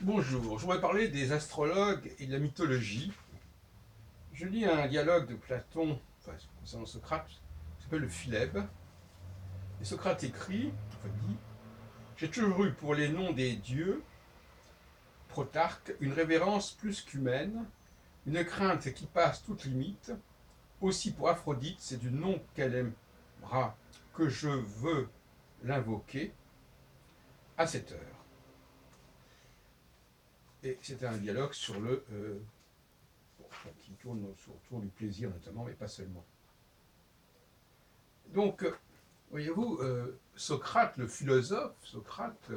Bonjour, je voudrais parler des astrologues et de la mythologie. Je lis un dialogue de Platon, enfin concernant Socrate, qui s'appelle le Philèbe. Et Socrate écrit, enfin dit, j'ai toujours eu pour les noms des dieux, Protarque, une révérence plus qu'humaine, une crainte qui passe toute limite. Aussi pour Aphrodite, c'est du nom qu'elle aimera que je veux l'invoquer à cette heure. Et c'était un dialogue sur qui tourne autour du plaisir notamment, mais pas seulement. Donc, voyez-vous, Socrate, le philosophe, Socrate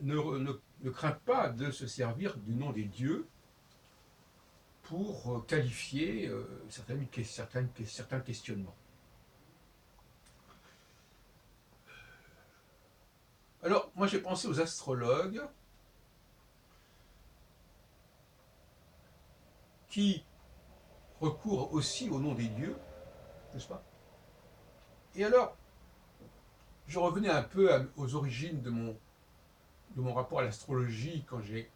ne craint pas de se servir du nom des dieux pour qualifier certains questionnements. Alors, moi j'ai pensé aux astrologues qui recourent aussi au nom des dieux, n'est-ce pas? Et alors, je revenais un peu aux origines de mon rapport à l'astrologie quand j'ai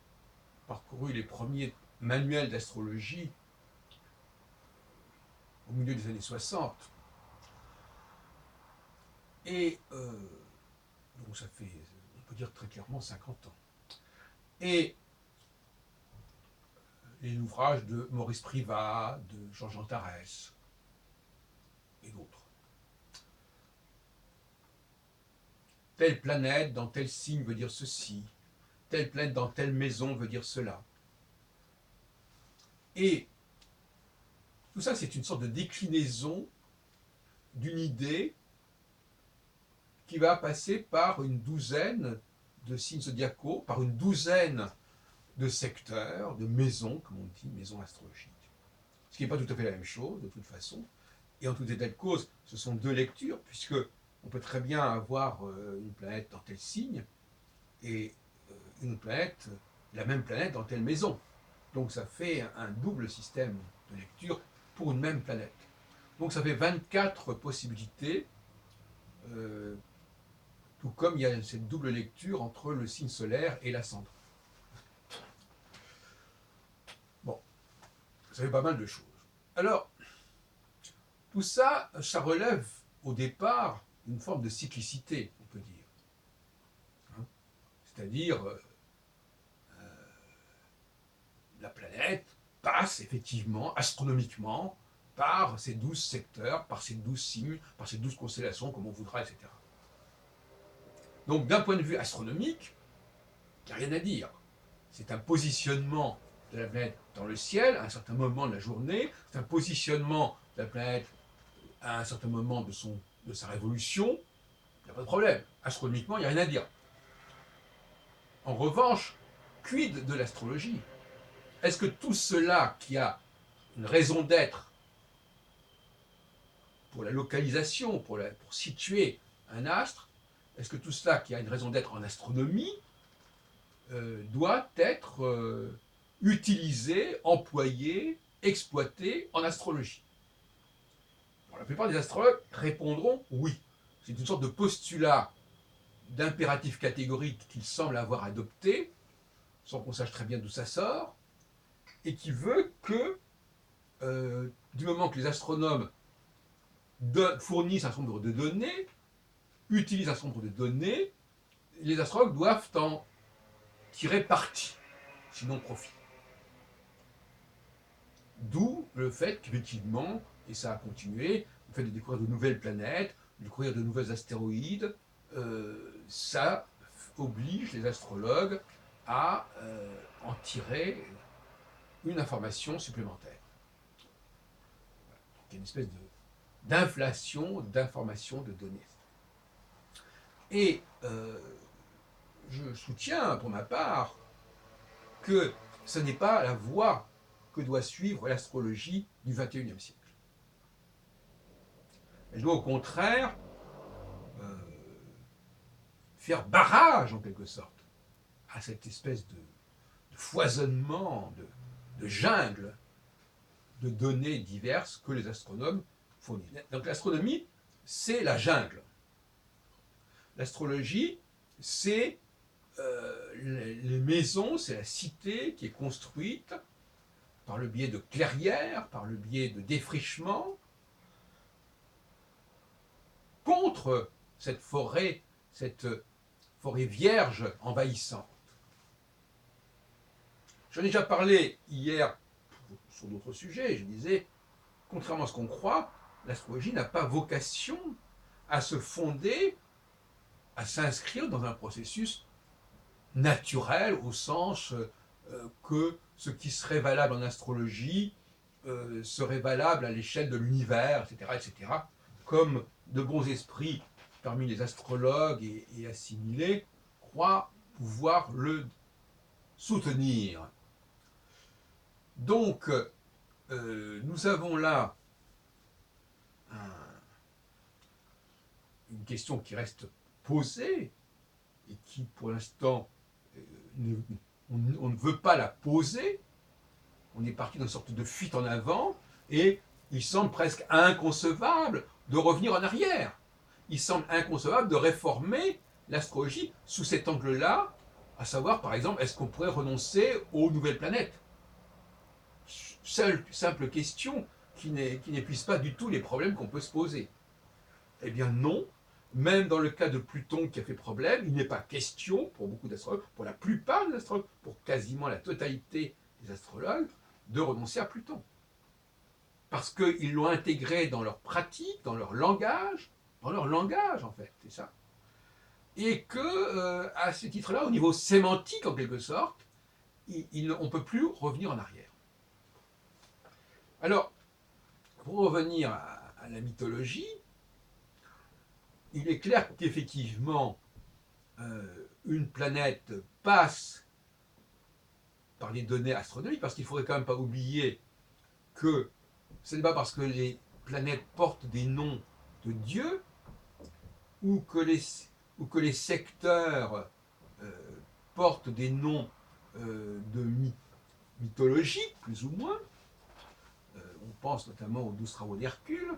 parcouru les premiers manuels d'astrologie au milieu des années 60. Et donc ça fait, on peut dire très clairement, 50 ans. Et les ouvrages de Maurice Privat, de Georges Antares et d'autres. Telle planète dans tel signe veut dire ceci, telle planète dans telle maison veut dire cela. Et tout ça, c'est une sorte de déclinaison d'une idée qui va passer par une douzaine de signes zodiacaux, par une douzaine de secteurs, de maisons, comme on dit, maisons astrologiques. Ce qui n'est pas tout à fait la même chose, de toute façon. Et en tout état de cause, ce sont deux lectures, puisque on peut très bien avoir une planète dans tel signe et une planète, la même planète dans telle maison. Donc ça fait un double système de lecture pour une même planète. Donc ça fait 24 possibilités, euh, tout comme il y a cette double lecture entre le signe solaire et l'ascendant. Bon, ça fait pas mal de choses. Alors, tout ça, ça relève au départ une forme de cyclicité, on peut dire. Hein. C'est-à-dire, la planète passe effectivement, astronomiquement, par ces 12 secteurs, par ces 12 signes, par ces 12 constellations, comme on voudra, etc. Donc, d'un point de vue astronomique, il n'y a rien à dire. C'est un positionnement de la planète dans le ciel à un certain moment de la journée, c'est un positionnement de la planète à un certain moment de sa révolution, il n'y a pas de problème. Astronomiquement, il n'y a rien à dire. En revanche, quid de l'astrologie? Est-ce que tout cela qui a une raison d'être pour la localisation, pour situer un astre, est-ce que tout cela qui a une raison d'être en astronomie doit être utilisé, employé, exploité en astrologie? Bon, la plupart des astrologues répondront oui. C'est une sorte de postulat d'impératif catégorique qu'ils semblent avoir adopté, sans qu'on sache très bien d'où ça sort, et qui veut que, du moment que les astronomes fournissent un certain nombre de données, utilisent un certain nombre de données, les astrologues doivent en tirer parti, sinon profit. D'où le fait qu'effectivement, et ça a continué, le fait de découvrir de nouvelles planètes, de découvrir de nouveaux astéroïdes, ça oblige les astrologues à en tirer une information supplémentaire. Il y a une espèce d'inflation d'informations, de données. Et je soutiens pour ma part que ce n'est pas la voie que doit suivre l'astrologie du XXIe siècle. Elle doit au contraire faire barrage en quelque sorte à cette espèce de foisonnement, de jungle de données diverses que les astronomes fournissent. Donc l'astronomie, c'est la jungle. L'astrologie, c'est les maisons, c'est la cité qui est construite par le biais de clairières, par le biais de défrichements, contre cette forêt vierge envahissante. J'en ai déjà parlé hier sur d'autres sujets. Je disais, contrairement à ce qu'on croit, l'astrologie n'a pas vocation à se fonder, à s'inscrire dans un processus naturel au sens que ce qui serait valable en astrologie serait valable à l'échelle de l'univers, etc., etc., comme de bons esprits parmi les astrologues et assimilés croient pouvoir le soutenir. Donc, nous avons là une question qui reste posée et qui, pour l'instant, on ne veut pas la poser. On est parti d'une sorte de fuite en avant et il semble presque inconcevable de revenir en arrière. Il semble inconcevable de réformer l'astrologie sous cet angle-là, à savoir, par exemple, est-ce qu'on pourrait renoncer aux nouvelles planètes? Simple question qui n'épuise pas du tout les problèmes qu'on peut se poser. Eh bien non, même dans le cas de Pluton qui a fait problème, il n'est pas question, pour beaucoup d'astrologues, pour la plupart des astrologues, pour quasiment la totalité des astrologues, de renoncer à Pluton. Parce qu'ils l'ont intégré dans leur pratique, dans leur langage en fait, c'est ça. Et que, à ce titre-là, au niveau sémantique en quelque sorte, on ne peut plus revenir en arrière. Alors, pour revenir à la mythologie, il est clair qu'effectivement, une planète passe par les données astronomiques, parce qu'il ne faudrait quand même pas oublier que ce n'est pas parce que les planètes portent des noms de dieux ou que les secteurs portent des noms de mythologie, plus ou moins. On pense notamment aux 12 travaux d'Hercule.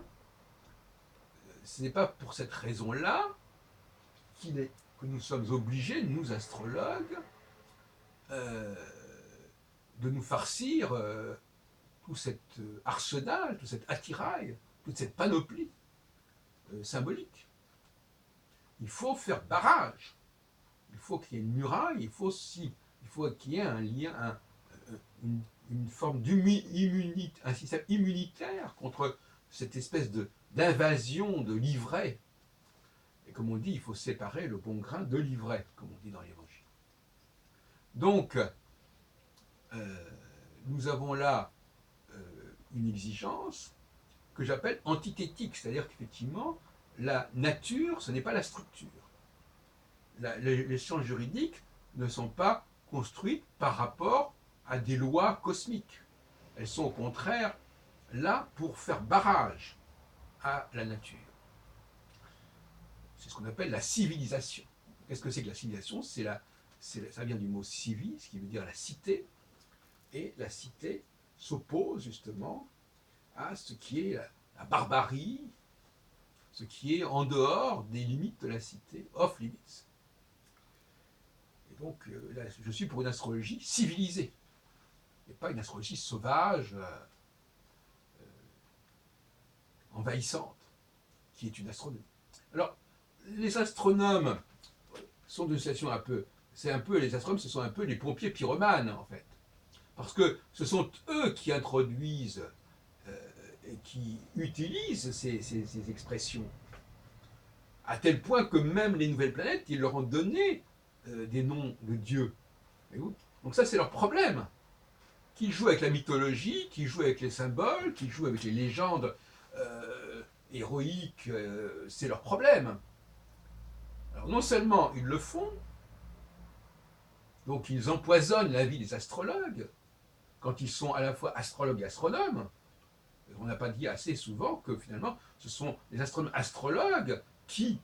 Ce n'est pas pour cette raison-là que nous sommes obligés, nous astrologues, de nous farcir tout cet arsenal, tout cet attirail, toute cette panoplie symbolique. Il faut faire barrage. Il faut qu'il y ait une muraille, il faut qu'il y ait un lien, une forme d'immunité, un système immunitaire contre cette espèce d'invasion de l'ivraie. Et comme on dit, il faut séparer le bon grain de l'ivraie, comme on dit dans l'Évangile. Donc, nous avons là une exigence que j'appelle antithétique, c'est-à-dire qu'effectivement, la nature, ce n'est pas la structure. Les sciences juridiques ne sont pas construites par rapport à des lois cosmiques. Elles sont au contraire là pour faire barrage à la nature. C'est ce qu'on appelle la civilisation. Qu'est-ce que c'est que la civilisation? Ça vient du mot civi, ce qui veut dire la cité. Et la cité s'oppose justement à ce qui est la barbarie, ce qui est en dehors des limites de la cité, off limits. Et donc, là, je suis pour une astrologie civilisée, et pas une astrologie sauvage, envahissante, qui est une astronomie. Alors, les astronomes sont d'une situation les astronomes, ce sont un peu les pompiers pyromanes, en fait. Parce que ce sont eux qui introduisent et qui utilisent ces expressions. À tel point que même les nouvelles planètes, ils leur ont donné des noms de dieux. Donc ça, c'est leur problème. Qu'ils jouent avec la mythologie, qu'ils jouent avec les symboles, qu'ils jouent avec les légendes héroïques, c'est leur problème. Alors non seulement ils le font, donc ils empoisonnent la vie des astrologues, quand ils sont à la fois astrologues et astronomes. On n'a pas dit assez souvent que finalement, ce sont les astronomes astrologues qui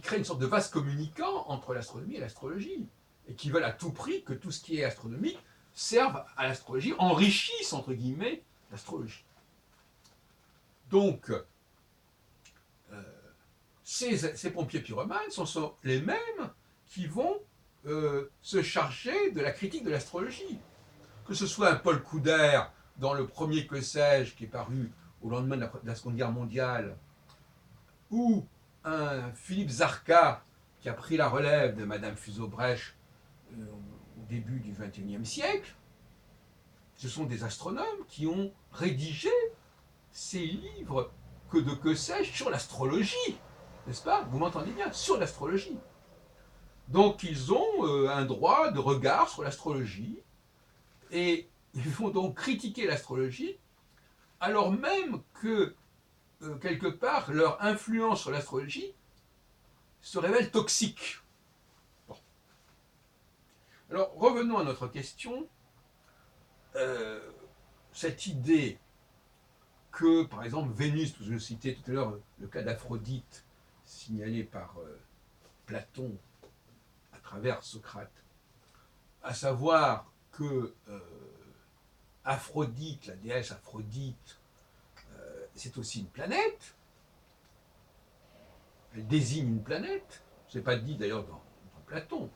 créent une sorte de vase communicant entre l'astronomie et l'astrologie, et qui veulent à tout prix que tout ce qui est astronomique serve à l'astrologie, enrichisse, entre guillemets, l'astrologie. Donc, ces pompiers pyromanes sont les mêmes qui vont se charger de la critique de l'astrologie. Que ce soit un Paul Couder dans le premier Que sais-je, qui est paru au lendemain de la Seconde Guerre mondiale, ou un Philippe Zarka qui a pris la relève de Madame Fuseau-Brèche au début du XXIe siècle, ce sont des astronomes qui ont rédigé ces livres que sais-je sur l'astrologie, n'est-ce pas? Vous m'entendez bien, sur l'astrologie. Donc ils ont un droit de regard sur l'astrologie et ils vont donc critiquer l'astrologie alors même que quelque part leur influence sur l'astrologie se révèle toxique. Bon. Alors revenons à notre question. Cette idée que, par exemple, Vénus, je citais tout à l'heure le cas d'Aphrodite, signalé par Platon à travers Socrate, à savoir que Aphrodite, la déesse Aphrodite, c'est aussi une planète, elle désigne une planète, ce n'est pas dit d'ailleurs dans Platon,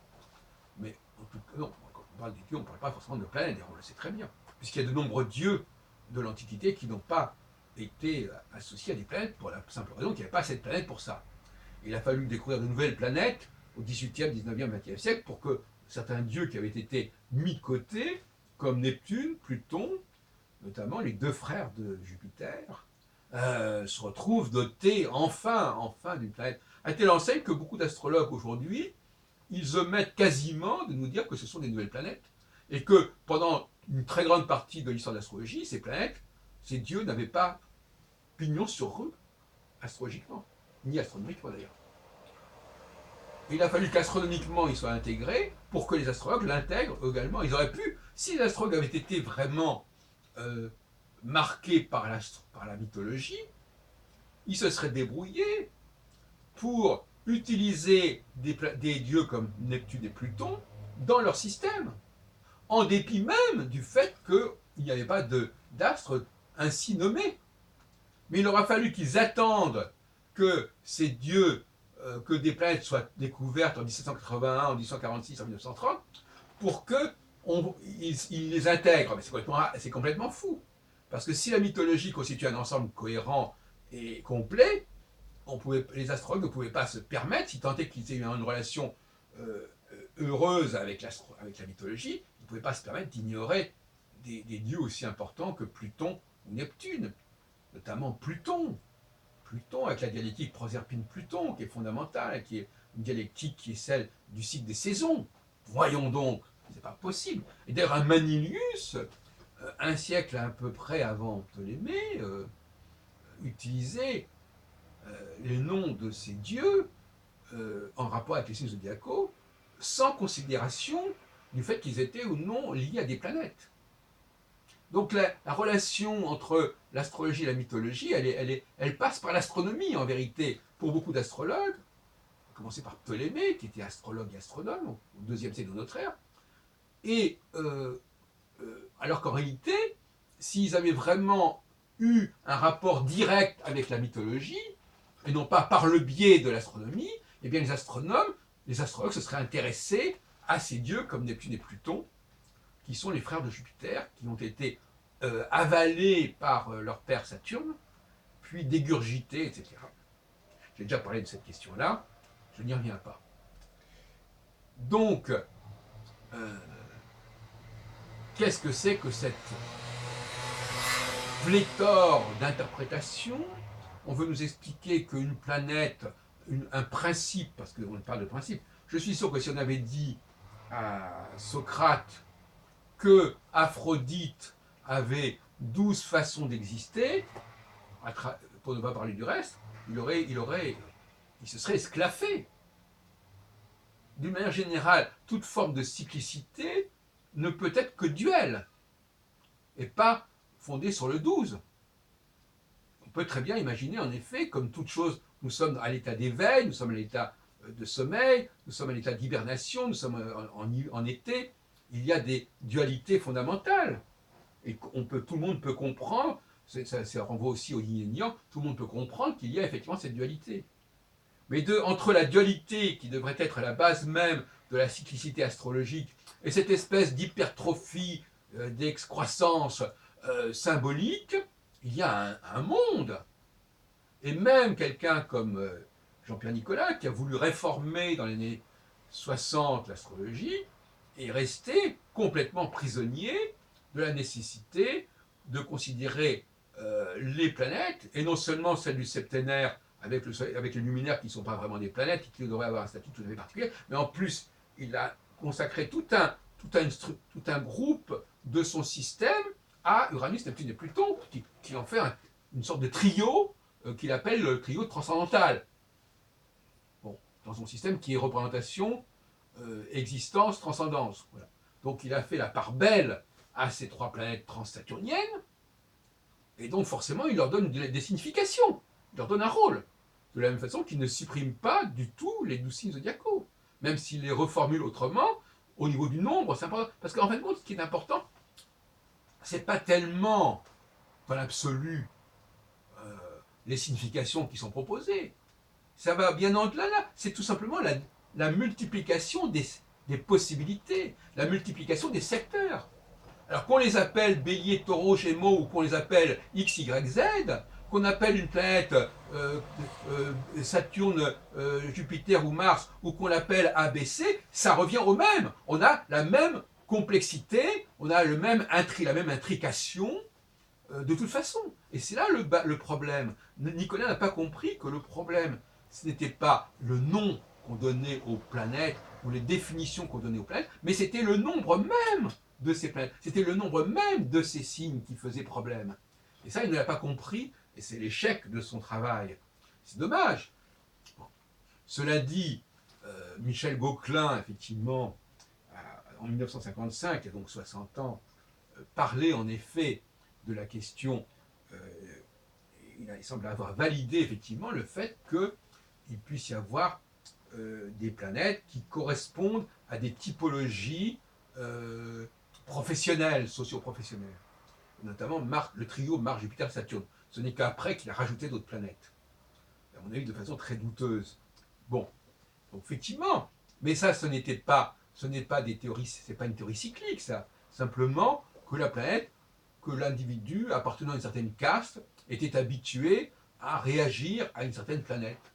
mais en tout cas, non, quand on parle des dieux, on ne parle pas forcément de planète, on le sait très bien, puisqu'il y a de nombreux dieux de l'Antiquité qui n'ont pas été associés à des planètes pour la simple raison qu'il n'y avait pas cette planète pour ça. Il a fallu découvrir de nouvelles planètes au XVIIIe, XIXe, XXe siècle pour que certains dieux qui avaient été mis de côté, comme Neptune, Pluton, notamment les deux frères de Jupiter, se retrouvent dotés enfin d'une planète. À telle enseigne que beaucoup d'astrologues aujourd'hui, ils omettent quasiment de nous dire que ce sont des nouvelles planètes et que pendant une très grande partie de l'histoire de l'astrologie, ces planètes, ces dieux n'avaient pas pignon sur eux, astrologiquement, ni astronomiquement d'ailleurs. Il a fallu qu'astronomiquement il soit intégré pour que les astrologues l'intègrent également. Ils auraient pu, si les astrologues avaient été vraiment marqués par la mythologie, ils se seraient débrouillés pour utiliser des dieux comme Neptune et Pluton dans leur système, en dépit même du fait qu'il n'y avait pas d'astres ainsi nommés. Mais il aura fallu qu'ils attendent que ces dieux, que des planètes soient découvertes en 1781, en 1846, en 1930, pour qu'ils les intègrent. Mais c'est complètement fou. Parce que si la mythologie constitue un ensemble cohérent et complet, les astrologues ne pouvaient pas se permettre, si tant est qu'ils aient eu une relation heureuse avec la mythologie, ils ne pouvaient pas se permettre d'ignorer des dieux aussi importants que Pluton ou Neptune, notamment Pluton. Pluton avec la dialectique Proserpine-Pluton, qui est fondamentale, qui est une dialectique qui est celle du cycle des saisons. Voyons donc, c'est pas possible. Et d'ailleurs, un Manilius, un siècle à peu près avant Ptolémée, utilisait les noms de ces dieux en rapport avec les signes zodiacaux, sans considération du fait qu'ils étaient ou non liés à des planètes. Donc la relation entre l'astrologie et la mythologie, elle passe par l'astronomie en vérité. Pour beaucoup d'astrologues, à commencer par Ptolémée, qui était astrologue et astronome au deuxième siècle de notre ère, et alors qu'en réalité, s'ils avaient vraiment eu un rapport direct avec la mythologie, et non pas par le biais de l'astronomie, eh bien les astrologues se seraient intéressés à ces dieux comme Neptune et Pluton, qui sont les frères de Jupiter, qui ont été avalés par leur père Saturne, puis dégurgités, etc. J'ai déjà parlé de cette question-là, je n'y reviens pas. Donc, qu'est-ce que c'est que cette pléthore d'interprétations? On veut nous expliquer qu'une planète, un principe, parce qu'on parle de principe, je suis sûr que si on avait dit à Socrate que Aphrodite avait 12 façons d'exister, pour ne pas parler du reste, il se serait esclaffé. D'une manière générale, toute forme de cyclicité ne peut être que duel, et pas fondée sur le 12. On peut très bien imaginer, en effet, comme toute chose, nous sommes à l'état d'éveil, nous sommes à l'état de sommeil, nous sommes à l'état d'hibernation, nous sommes en été, il y a des dualités fondamentales. Et tout le monde peut comprendre, ça renvoie aussi au yin et yang, tout le monde peut comprendre qu'il y a effectivement cette dualité. Mais entre la dualité qui devrait être la base même de la cyclicité astrologique et cette espèce d'hypertrophie, d'excroissance symbolique, il y a un monde. Et même quelqu'un comme Jean-Pierre Nicolas, qui a voulu réformer dans les années 60 l'astrologie, est resté complètement prisonnier de la nécessité de considérer les planètes, et non seulement celles du septénaire avec les luminaires qui ne sont pas vraiment des planètes, qui devraient avoir un statut tout à fait particulier, mais en plus, il a consacré tout un groupe de son système à Uranus, Neptune et Pluton, qui en fait une sorte de trio qu'il appelle le trio transcendantal. Bon, dans son système qui est représentation, existence, transcendance. Voilà. Donc il a fait la part belle à ces trois planètes transsaturniennes, et donc forcément il leur donne des significations, il leur donne un rôle, de la même façon qu'il ne supprime pas du tout les 12 signes zodiacaux, même s'il les reformule autrement, au niveau du nombre, c'est important, parce qu'en fin de compte, ce qui est important, c'est pas tellement, dans l'absolu, les significations qui sont proposées. Ça va bien au-delà là. C'est tout simplement la multiplication des possibilités, la multiplication des secteurs. Alors qu'on les appelle Bélier, Taureau, Gémeaux, ou qu'on les appelle X, Y, Z, qu'on appelle une planète Saturne, Jupiter ou Mars, ou qu'on l'appelle ABC, ça revient au même. On a la même complexité, on a la même intrication, de toute façon. Et c'est là le problème. Nicolas n'a pas compris que le problème, ce n'était pas le nom qu'on donnait aux planètes ou les définitions qu'on donnait aux planètes, mais c'était le nombre même de ces planètes. C'était le nombre même de ces signes qui faisait problème. Et ça, il ne l'a pas compris, et c'est l'échec de son travail. C'est dommage. Bon. Cela dit, Michel Gauquelin, effectivement, en 1955, il y a donc 60 ans, parlait en effet de la question, il semble avoir validé effectivement le fait qu'il puisse y avoir des planètes qui correspondent à des typologies professionnelles, socio-professionnelles, notamment le trio Mars, Jupiter, Saturne. Ce n'est qu'après qu'il a rajouté d'autres planètes, à mon avis de façon très douteuse. Bon, donc effectivement, mais ça, ce n'est pas des théories, c'est pas une théorie cyclique, ça. Simplement que la planète, que l'individu appartenant à une certaine caste était habitué à réagir à une certaine planète.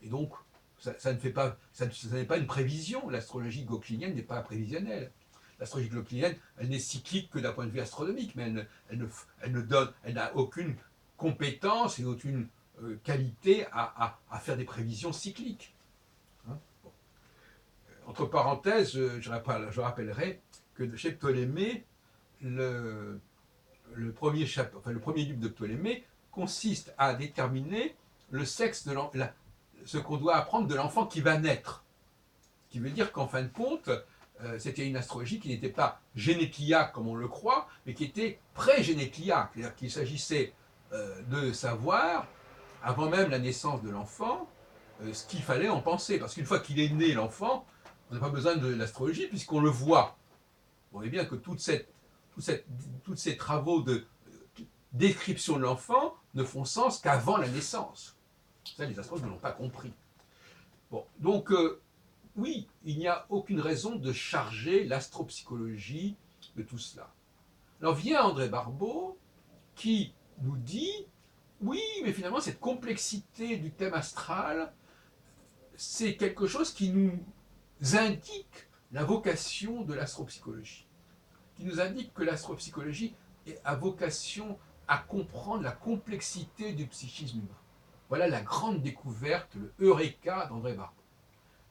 Et donc, ça n'est pas une prévision. L'astrologie gauquelinienne n'est pas prévisionnelle. L'astrologie gauquelinienne, elle n'est cyclique que d'un point de vue astronomique, mais elle n'a aucune compétence et aucune qualité à faire des prévisions cycliques. Hein, bon. Entre parenthèses, je rappellerai que chez Ptolémée, le premier livre de Ptolémée consiste à déterminer le sexe de ce qu'on doit apprendre de l'enfant qui va naître. Ce qui veut dire qu'en fin de compte, c'était une astrologie qui n'était pas génécliaque comme on le croit, mais qui était pré-génécliaque. C'est-à-dire qu'il s'agissait de savoir, avant même la naissance de l'enfant, ce qu'il fallait en penser. Parce qu'une fois qu'il est né, l'enfant, on n'a pas besoin de l'astrologie puisqu'on le voit. Vous voyez bien que tous ces travaux de description de l'enfant ne font sens qu'avant la naissance. Ça, les astrologues ne l'ont pas compris. Bon, donc, oui, il n'y a aucune raison de charger l'astropsychologie de tout cela. Alors vient André Barbeau qui nous dit, oui, mais finalement, cette complexité du thème astral, c'est quelque chose qui nous indique la vocation de l'astropsychologie, qui nous indique que l'astropsychologie a vocation à comprendre la complexité du psychisme humain. Voilà la grande découverte, le Eureka d'André Barbeau.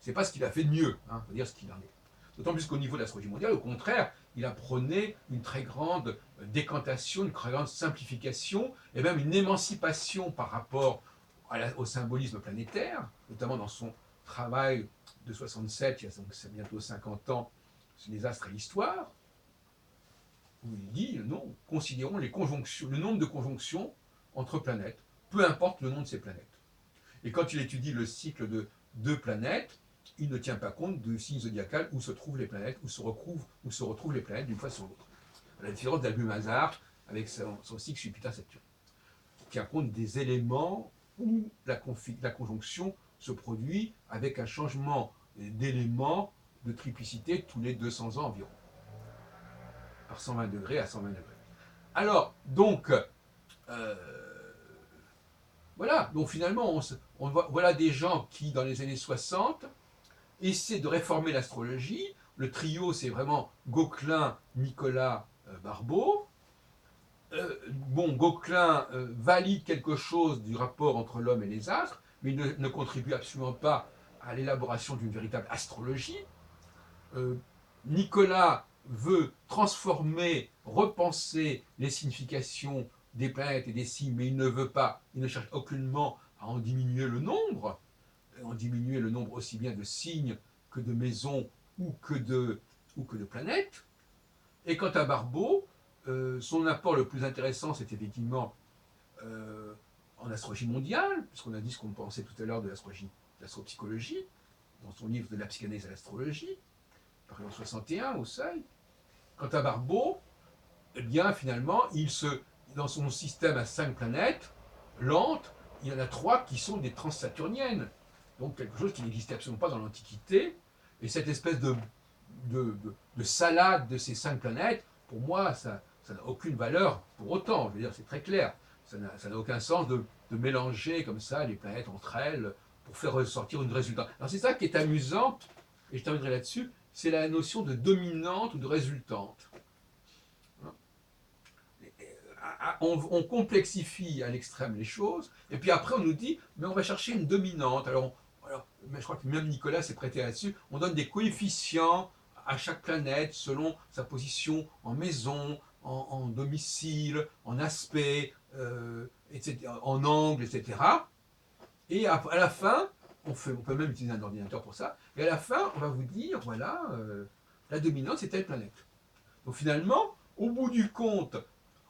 C'est pas ce qu'il a fait de mieux, il faut dire ce qu'il en est. D'autant plus qu'au niveau de l'astrologie mondiale, au contraire, il a prôné une très grande décantation, une très grande simplification, et même une émancipation par rapport au symbolisme planétaire, notamment dans son travail de 67, il y a donc bientôt 50 ans, sur les astres et l'histoire, où il dit, non, considérons les conjonctions, le nombre de conjonctions entre planètes, peu importe le nom de ces planètes. Et quand il étudie le cycle de deux planètes, il ne tient pas compte du signe zodiacal où se trouvent les planètes, où se retrouvent les planètes d'une fois sur l'autre. À la différence d'Albus Mazar avec son cycle Jupiter-Saturne. Il tient compte des éléments où la conjonction se produit avec un changement d'éléments de triplicité tous les 200 ans environ, par 120 degrés à 120 degrés. Alors, donc, euh, voilà, donc finalement, voilà des gens qui, dans les années 60, essaient de réformer l'astrologie. Le trio, c'est vraiment Gauquelin, Nicolas, Barbeau. Bon, Gauquelin valide quelque chose du rapport entre l'homme et les astres, mais il ne contribue absolument pas à l'élaboration d'une véritable astrologie. Euh, Nicolas veut transformer, repenser les significations des planètes et des signes, mais il ne veut pas, il ne cherche aucunement à en diminuer le nombre, aussi bien de signes que de maisons ou que de planètes. Et quant à Barbeau, son apport le plus intéressant, c'est effectivement en astrologie mondiale, puisqu'on a dit ce qu'on pensait tout à l'heure de l'astropsychologie, dans son livre de la psychanalyse à l'astrologie, paru en 61 au Seuil. Quant à Barbeau, eh bien finalement, dans son système à 5 planètes lentes, il y en a 3 qui sont des transsaturniennes, donc quelque chose qui n'existait absolument pas dans l'Antiquité. Et cette espèce de salade de ces 5 planètes, pour moi, ça n'a aucune valeur pour autant. Je veux dire, c'est très clair. Ça n'a aucun sens de mélanger comme ça les planètes entre elles pour faire ressortir une résultante. Alors c'est ça qui est amusant, et je terminerai là-dessus, c'est la notion de dominante ou de résultante. On complexifie à l'extrême les choses, et puis après on nous dit, mais on va chercher une dominante. Alors je crois que même Nicolas s'est prêté là-dessus, on donne des coefficients à chaque planète selon sa position en maison, en domicile, en aspect, etc., en angle, etc. Et à la fin, on peut même utiliser un ordinateur pour ça, et à la fin, on va vous dire, voilà, la dominante, c'est telle planète. Donc finalement, au bout du compte,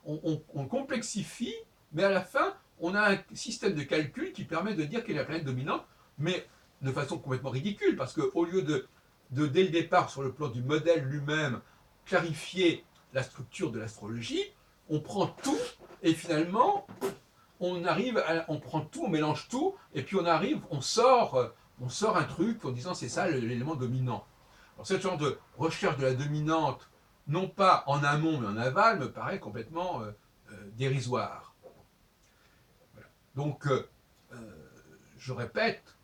on complexifie, mais à la fin, on a un système de calcul qui permet de dire quelle est la planète dominante, mais de façon complètement ridicule, parce qu'au lieu dès le départ, sur le plan du modèle lui-même, clarifier la structure de l'astrologie, on prend tout, et finalement, on prend tout, on mélange tout, et puis on sort un truc en disant c'est ça l'élément dominant. Alors ce genre de recherche de la dominante, non pas en amont mais en aval, me paraît complètement dérisoire. Voilà. Donc, je répète,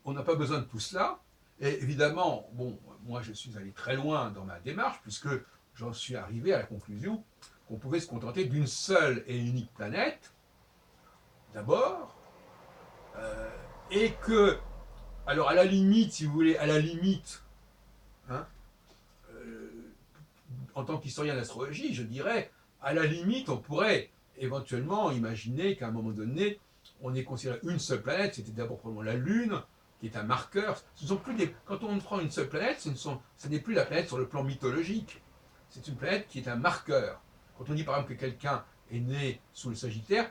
on n'a pas besoin de tout cela. Et évidemment, bon, moi je suis allé très loin dans ma démarche, puisque j'en suis arrivé à la conclusion qu'on pouvait se contenter d'une seule et unique planète, d'abord, et que, alors à la limite, si vous voulez, à la limite, hein, en tant qu'historien d'astrologie, je dirais, à la limite, on pourrait éventuellement imaginer qu'à un moment donné, on ait considéré une seule planète, c'était d'abord probablement la Lune, qui est un marqueur. Quand on prend une seule planète, ce n'est plus la planète sur le plan mythologique. C'est une planète qui est un marqueur. Quand on dit par exemple que quelqu'un est né sous le Sagittaire,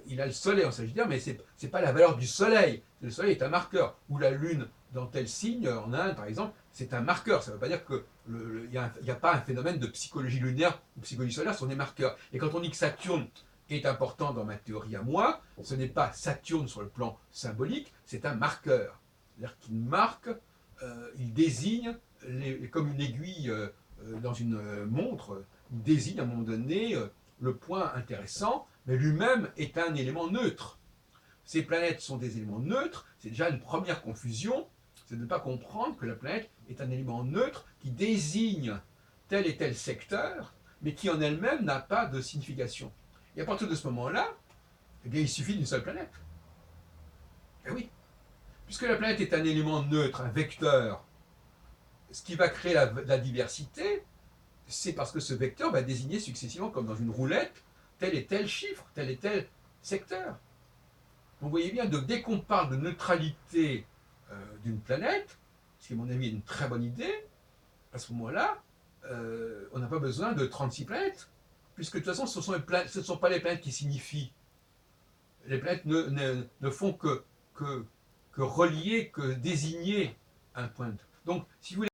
il a le Soleil en Sagittaire, mais ce n'est pas la valeur du Soleil. Le Soleil est un marqueur. Ou la Lune dans tel signe, en Inde par exemple, c'est un marqueur. Ça ne veut pas dire qu'il n'y a pas un phénomène de psychologie lunaire ou psychologie solaire, ce sont des marqueurs. Et quand on dit que Saturne est important dans ma théorie à moi, ce n'est pas Saturne sur le plan symbolique, c'est un marqueur. C'est-à-dire qu'il marque, il désigne, comme une aiguille dans une montre, il désigne à un moment donné le point intéressant, mais lui-même est un élément neutre. Ces planètes sont des éléments neutres, c'est déjà une première confusion, c'est de ne pas comprendre que la planète est un élément neutre qui désigne tel et tel secteur, mais qui en elle-même n'a pas de signification. Et à partir de ce moment-là, eh bien, il suffit d'une seule planète. Eh oui, puisque la planète est un élément neutre, un vecteur, ce qui va créer la diversité, c'est parce que ce vecteur va désigner successivement, comme dans une roulette, tel et tel chiffre, tel et tel secteur. Donc vous voyez bien, dès qu'on parle de neutralité d'une planète, ce qui à mon avis est une très bonne idée, à ce moment-là, on n'a pas besoin de 36 planètes, puisque de toute façon, ce ne sont pas les planètes qui signifient. Les planètes ne font que relier, que désigner un point. Donc, si vous voulez,